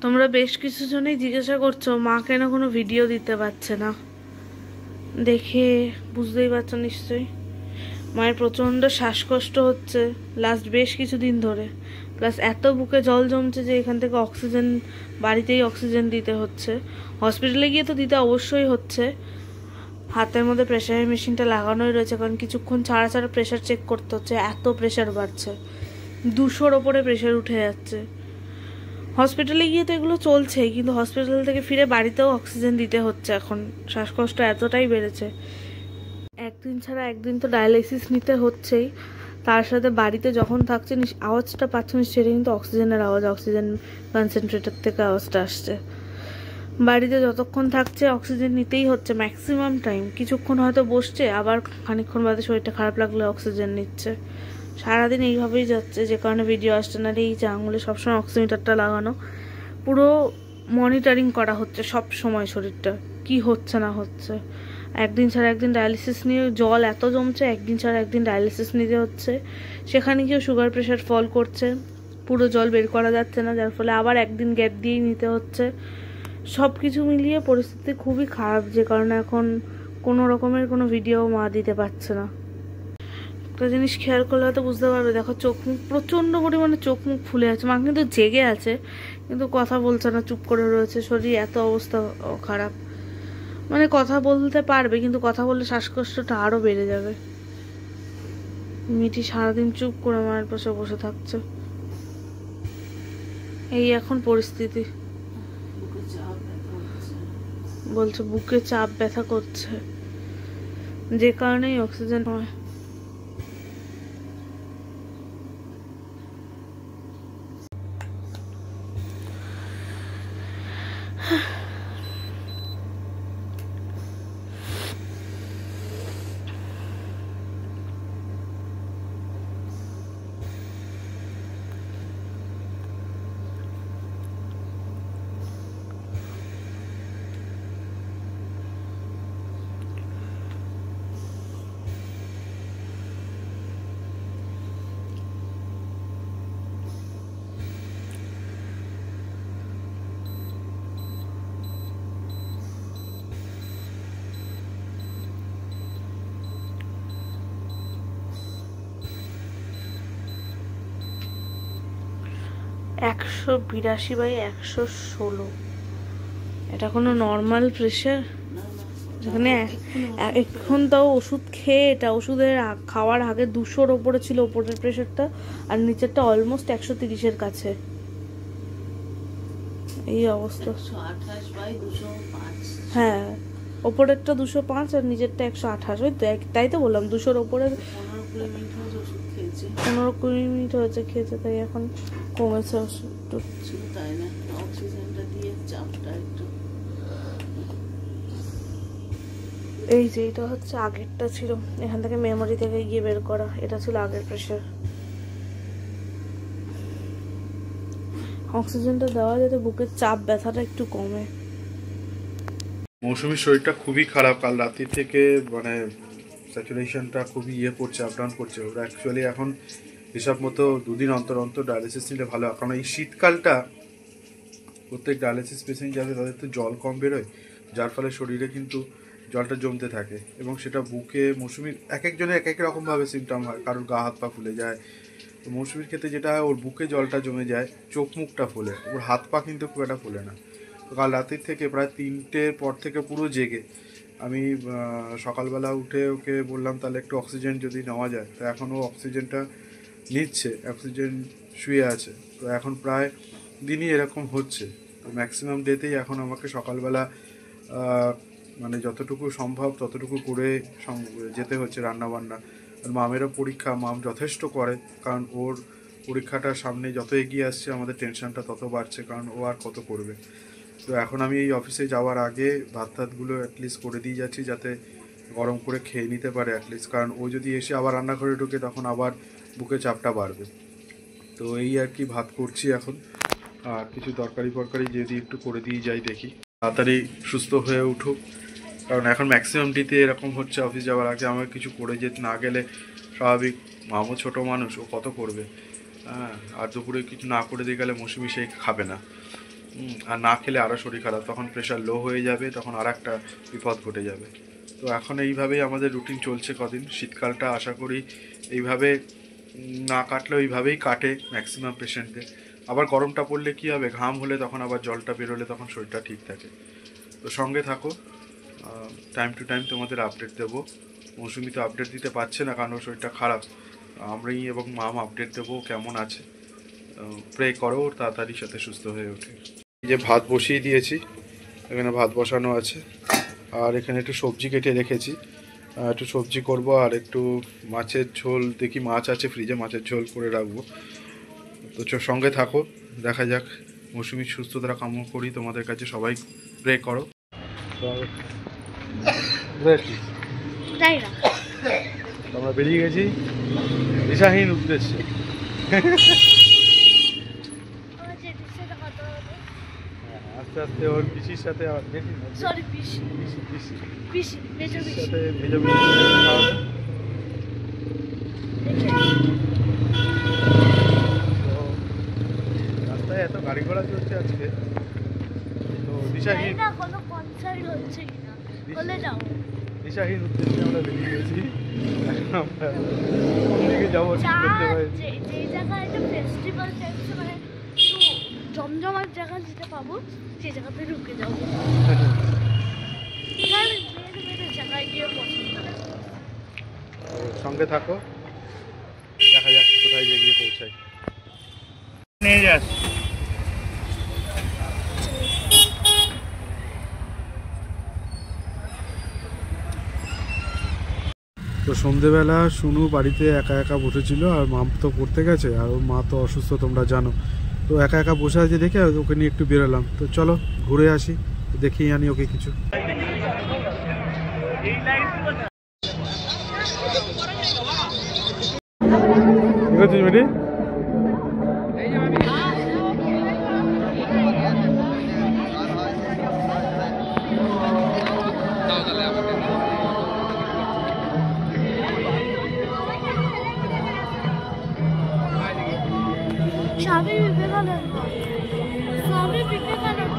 তোমরা বেশ কিছু জনেই জিজ্ঞাসা করছো মা কেন কোনো ভিডিও দিতে পারছে না। দেখে বুঝতেই পারছো নিশ্চয়ই, মায়ের প্রচণ্ড শ্বাসকষ্ট হচ্ছে লাস্ট বেশ কিছুদিন ধরে। প্লাস এত বুকে জল জমছে যে এখান থেকে অক্সিজেন, বাড়িতেই অক্সিজেন দিতে হচ্ছে। হসপিটালে গিয়ে তো দিতে অবশ্যই হচ্ছে। হাতের মধ্যে প্রেশারের মেশিনটা লাগানোই রয়েছে, কারণ কিছুক্ষণ ছাড়া ছাড়া প্রেশার চেক করতে হচ্ছে, এত প্রেশার বাড়ছে, 200-র ওপরে প্রেশার উঠে যাচ্ছে। হসপিটালে গিয়ে তো এগুলো চলছেই, কিন্তু হসপিটাল থেকে ফিরে বাড়িতেও অক্সিজেন দিতে হচ্ছে। এখন শ্বাসকষ্ট এতটাই বেড়েছে, একদিন ছাড়া একদিন তো ডায়ালিসিস নিতে হচ্ছেই। তার সাথে বাড়িতে যখন থাকছে আওয়াজটা পাচ্ছ সেটা কিন্তু অক্সিজেনের আওয়াজ, অক্সিজেন কনসেন্ট্রেটার থেকে আওয়াজটা আসছে। বাড়িতে যতক্ষণ থাকছে অক্সিজেন নিতেই হচ্ছে ম্যাক্সিমাম টাইম। কিছুক্ষণ হয়তো বসছে, আবার খানিকক্ষণ বাদে শরীরটা খারাপ লাগলে অক্সিজেন নিচ্ছে। সারাদিন এইভাবেই যাচ্ছে, যে কারণে ভিডিও আসছে না। এই যে আঙুলে সবসময় অক্সিমিটারটা লাগানো, পুরো মনিটরিং করা হচ্ছে সব সময় শরীরটা কি হচ্ছে না হচ্ছে। একদিন ছাড়া একদিন ডায়ালিসিস নিয়ে জল এত জমছে, একদিন ছাড়া একদিন ডায়ালিসিস নিতে হচ্ছে। সেখানে গিয়েও সুগার প্রেশার ফল করছে, পুরো জল বের করা যাচ্ছে না, যার ফলে আবার একদিন গ্যাপ দিয়েই নিতে হচ্ছে। সব কিছু মিলিয়ে পরিস্থিতি খুবই খারাপ, যে কারণে এখন কোনো রকমের কোনো ভিডিও মা দিতে পারছে না। একটা জিনিস খেয়াল করলে হয়তো বুঝতে পারবে, দেখো চোখ মুখ প্রচণ্ড পরিমাণে চোখ মুখ ফুলে আছে। মা কিন্তু জেগে আছে, কিন্তু কথা বলছে না, চুপ করে রয়েছে। শরীর এত অবস্থা খারাপ, মানে কথা বলতে পারবে কিন্তু কথা বললে শ্বাসকষ্টটা আরও বেড়ে যাবে। মিটি সারাদিন চুপ করে মায়ের পাশে বসে থাকছে। এই এখন পরিস্থিতি, বলছে বুকে চাপ ব্যথা করছে, যে কারণেই অক্সিজেন হয়। একশো 82/116, এটা কোনো নর্মাল প্রেশার? যেখানে এখন তাও ওষুধ খেয়ে, এটা ওষুধের খাওয়ার আগে 200-র ওপরে ছিল ওপরের প্রেশারটা, আর নিচেরটা অলমোস্ট 130-এর কাছে। এই অবস্থা। হ্যাঁ, ওপরেরটা 205 আর নিচেরটা 128। ওই তো তাই তো বললাম, 200-র ওপরে। 15-20 মিনিট হয়েছে খেয়েছে, তাই এখন কমেছে ওষুধ। তাই না, অক্সিজেনটা দিয়ে চাপটা একটু। এই যে এটা হচ্ছে আগেরটা ছিল, এখান থেকে মেমোরি থেকে গিয়ে বের করা, এটা ছিল আগের প্রেশার। অক্সিজেনটা দেওয়া যাতে বুকের চাপ ব্যথাটা একটু কমে। মৌসুমীর শরীরটা খুবই খারাপ, কাল রাত্রি থেকে মানে স্যাচুরেশনটা খুবই পড়ছে, আপ ডাউন করছে। ওরা অ্যাকচুয়ালি এখন হিসাব মতো 2 দিন অন্তর অন্তর ডায়ালিসিস নিলে ভালো। কারণ এই শীতকালটা প্রত্যেক ডায়ালিসিস পেশেন্ট যাবে তাদের তো জল কম বেরোয়, যার ফলে শরীরে কিন্তু জলটা জমতে থাকে, এবং সেটা বুকে মৌসুমীর এক একজনের এক এক রকমভাবে সিমটম হয়। কারোর গা হাত পা ফুলে যায়, তো মৌসুমীর ক্ষেত্রে যেটা হয় ওর বুকে জলটা জমে যায়, চোখ মুখটা ফোলে, ওর হাত পা কিন্তু খুব একটা ফোলে না। তো কাল রাত্রির থেকে প্রায় 3টের পর থেকে পুরো জেগে আমি সকালবেলা উঠে ওকে বললাম তাহলে একটু অক্সিজেন যদি নেওয়া যায়। তো এখন ও অক্সিজেনটা নিচ্ছে, অক্সিজেন শুয়ে আছে। তো এখন প্রায় দিনই এরকম হচ্ছে। তো ম্যাক্সিমাম ডেতেই এখন আমাকে সকালবেলা মানে যতটুকু সম্ভব ততটুকু করে যেতে হচ্ছে রান্নাবান্না। আর মামেরও পরীক্ষা, মাম যথেষ্ট করে, কারণ ওর পরীক্ষাটার সামনে যত এগিয়ে আসছে আমাদের টেনশনটা তত বাড়ছে, কারণ ও আর কত করবে। তো এখন আমি এই অফিসে যাওয়ার আগে ভাত টাতগুলো অ্যাটলিস্ট করে দিয়ে যাচ্ছি, যাতে গরম করে খেয়ে নিতে পারে অ্যাটলিস্ট, কারণ ও যদি এসে আবার রান্নাঘরে ঢুকে তখন আবার বুকে চাপটা বাড়বে। তো এই আর কি, ভাত করছি এখন, আর কিছু তরকারি যদি একটু করে দিয়ে যাই, দেখি তাড়াতাড়ি সুস্থ হয়ে উঠুক। কারণ এখন ম্যাক্সিমাম ডিতে এরকম হচ্ছে, অফিস যাওয়ার আগে আমাকে কিছু করে যেতে না গেলে স্বাভাবিক, মামও ছোটো মানুষ, ও কত করবে। হ্যাঁ, আর দুপুরে কিছু না করে দিয়ে গেলে মৌসুমি সেই খাবে না। আর না খেলে আরও শরীর খারাপ, তখন প্রেশার লো হয়ে যাবে, তখন আর একটা বিপদ ঘটে যাবে। তো এখন এইভাবেই আমাদের রুটিন চলছে কদিন। শীতকালটা আশা করি এইভাবে না কাটলে ওইভাবেই কাটে ম্যাক্সিমাম পেশেন্টের। আবার গরমটা পড়লে কী হবে, ঘাম হলে তখন আবার জলটা বেরোলে তখন শরীরটা ঠিক থাকে। তো সঙ্গে থাকো, টাইম টু টাইম তোমাদের আপডেট দেবো। মৌসুমি তো আপডেট দিতে পারছে না কারণ ওর শরীরটা খারাপ, আমরাই এবং মাম আপডেট দেবো কেমন আছে। প্রে করো ওর তাড়াতাড়ি সাথে সুস্থ হয়ে ওঠে। এই যে ভাত বসিয়ে দিয়েছি, এখানে ভাত বসানো আছে, আর এখানে একটু সবজি কেটে রেখেছি, একটু সবজি করব, আর একটু মাছের ঝোল, দেখি মাছ আছে ফ্রিজে, মাছের ঝোল করে রাখবো। তো সঙ্গে থাকো, দেখা যাক। মৌসুমির সুস্থতা কামনা করি তোমাদের কাছে, সবাই প্রে করো। আমরা বেরিয়ে গেছি দিশাহীন উদ্দেশ্যে। আস্তে আস্তে ওর পিসির সাথে রাস্তায় এত গাড়ি ঘোড়া চলছে আজকে, তো দিশাহীন দিশাহীন উদ্দেশ্যে আমরা বেরিয়ে গেছি। আমরা দিকে যাবো ঠিক করতে পারছি। যেই জায়গায় একটা ফেস্টিভ্যাল টাইপস মানে একটু জমজমাট জায়গা যেতে পাবো, সেই জায়গাতে ঢুকে যাবো। জায়গায় গিয়ে পছন্দ। সঙ্গে থাকো, দেখা যাক কোথায় গিয়ে পৌঁছাই। নিয়ে যাচ্ছি। তো সন্ধেবেলা শুনু বাড়িতে একা একা বসেছিল, আর মা তো পড়তে গেছে, আর ওর মা তো অসুস্থ তোমরা জানো। তো একা একা বসে আছে দেখে ওকে নিয়ে একটু বেরোলাম। তো চলো ঘুরে আসি, দেখিয়ে আনি ওকে কিছু। কি করছিস বেটি? স্বামী বিবেকানন্দ, স্বামী বিবেকানন্দ।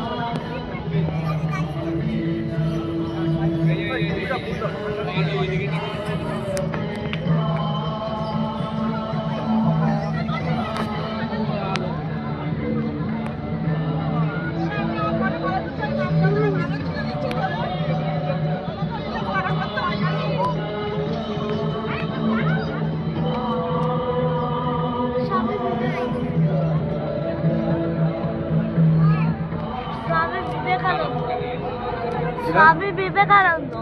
স্বামী বিবেকানন্দ।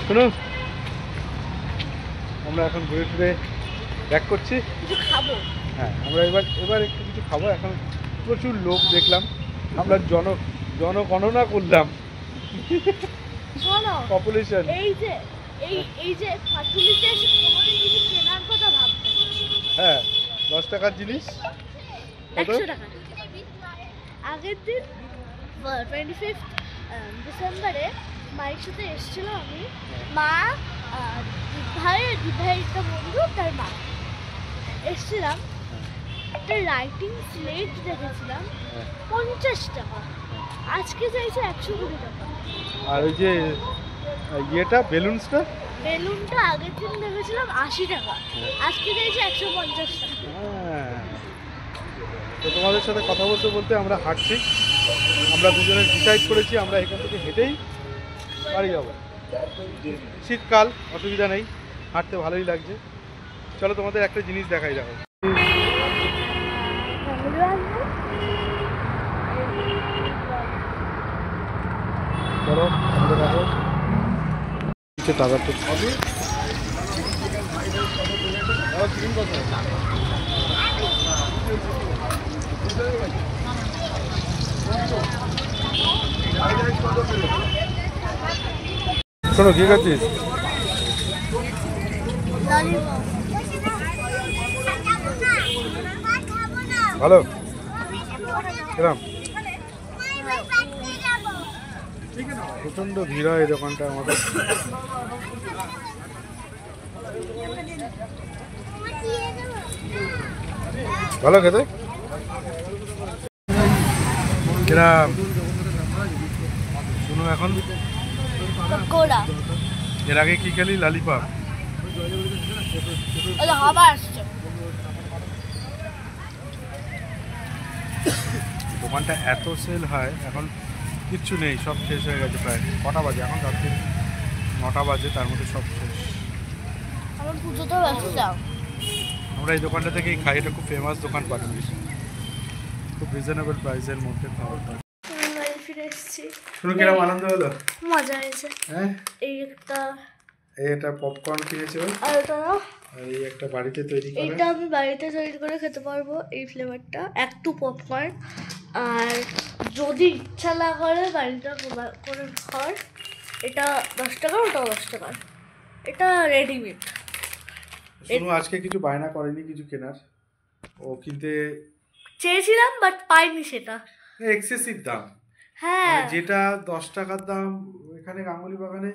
শুনুন, আমরা এখন ঘুরে ফিরে ব্যাক করছি। কিছু খাবো? হ্যাঁ, আমরা এবার একটু কিছু খাবো। এখন প্রচুর লোক দেখলাম, আমরা জনগণনা করলাম পপুলেশন। এই যে পাটুলিতে এসে কোনোদিন কিছু কেনার কথা ভাবতে। হ্যাঁ, 10 টাকার জিনিস 100 টাকা। আগের দিন 25 ডিসেম্বরে মায়ের সাথে এসেছিল আমি, মা, দিভাইয়ের বন্ধু, তার মা এসেছিলাম। একটা রাইটিং স্লেট দেখেছিলাম 50 টাকা, আজকে চাইছে 120 টাকা। আর ওই যে ইয়েটা বেলুনটা আগের দিন দেখেছিলাম 80 টাকা, আজকে চাইছে 150 টাকা। হ্যাঁ, তো তোমাদের সাথে কথা বলতে বলতে আমরা হাঁটছি। আমরা দুজনে ডিসাইড করেছি আমরা এখান থেকে হেঁটেই বাড়ি যাবো। শীতকাল, অসুবিধা নেই, হাঁটতে ভালোই লাগছে। চলো তোমাদের একটা জিনিস দেখাই। দেখো করো, আমাদের রাখো দাদা তো শোনো কি খাচ্ছিস? ভালো কিরম? প্রচন্ড ভিড় হয় এই দোকানটা আমাদের। ভালো খেতে কিরম? শুনো এখন কোলা এর আগে কি খেলি? লালিপপ। আবার আসছে। দোকানটা এত সেল হয়, এখন কিচ্ছু নেই, সব শেষ হয়ে গেছে প্রায়। কটা বাজে এখন? রাত্রি 9টা বাজে, তার মধ্যে সব শেষ। আমার পুজোতেও আসলাম। আমরা এই দোকানটা থেকেই খাই, এটা খুব ফেমাস দোকান পাটুলি, খুব রিজনেবল প্রাইসের মধ্যে খাবার পাই। বাড়ি ফিরে এসেছি, শুনো কিরম আনন্দ হলো? মজা হয়েছে। হ্যাঁ, এই একটা এটা পপকর্ন কিনেছে ও, আর ওটা আর এই একটা বাড়িতে তৈরি করে। এইটা আমি বাড়িতে তৈরি করে খেতে পারবো, এই ফ্লেভারটা একটু পপকর্ন। আর যদি ইচ্ছা না করে বাড়িতে করে খাওয়ার, এটা 10 টাকা, ওটাও 10 টাকা, এটা রেডিমেড। শুনো আজকে কিছু বায়না করেনি কিছু কেনার, ও কিনতে চেয়েছিলাম বাট পাইনি সেটা। এক্সেসিভ দাম। হ্যাঁ, যেটা 10 টাকার দাম এখানে গাঙ্গুলি বাগানে,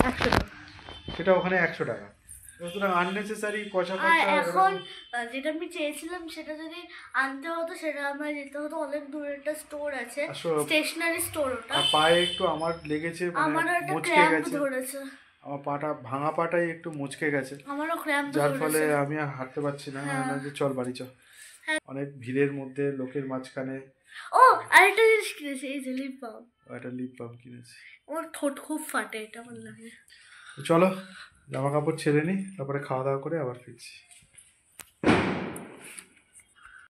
100 টাকা। সেটা ওখানে 100 টাকা। সুতরাং আননেসেসারি পয়সা আর খরচা। এখন যেটা আমি চেয়েছিলাম সেটা যদি আনতে হতো, সেটা আমার যেতে হতো অনেক দূরে, একটা স্টোর আছে, স্টেশনারি স্টোর। ওটা আর পায়ে একটু আমার লেগেছে, আমারও একটা মুচকে ক্র্যাম্প গেছে, ধরেছে। আমার পাটা ভাঙা পাটাই একটু মুচকে গেছে, আমারও ক্র্যাম্প যার ধরেছে। ফলে আমি আর হাঁটতে পারছি না। না যে চল বাড়ি চ, অনেক ভিড়ের মধ্যে লোকের মাঝখানে। ও আরেকটা জিনিস কিনেছি, এই যে লিপ বাম। একটা লিপ বাম কিনেছি। আমার ঠোঁট খুব ফাটে, এটা ভালো লাগে। চলো জামা কাপড় ছেড়ে নি, তারপরে খাওয়া দাওয়া করে আবার ফিরছি।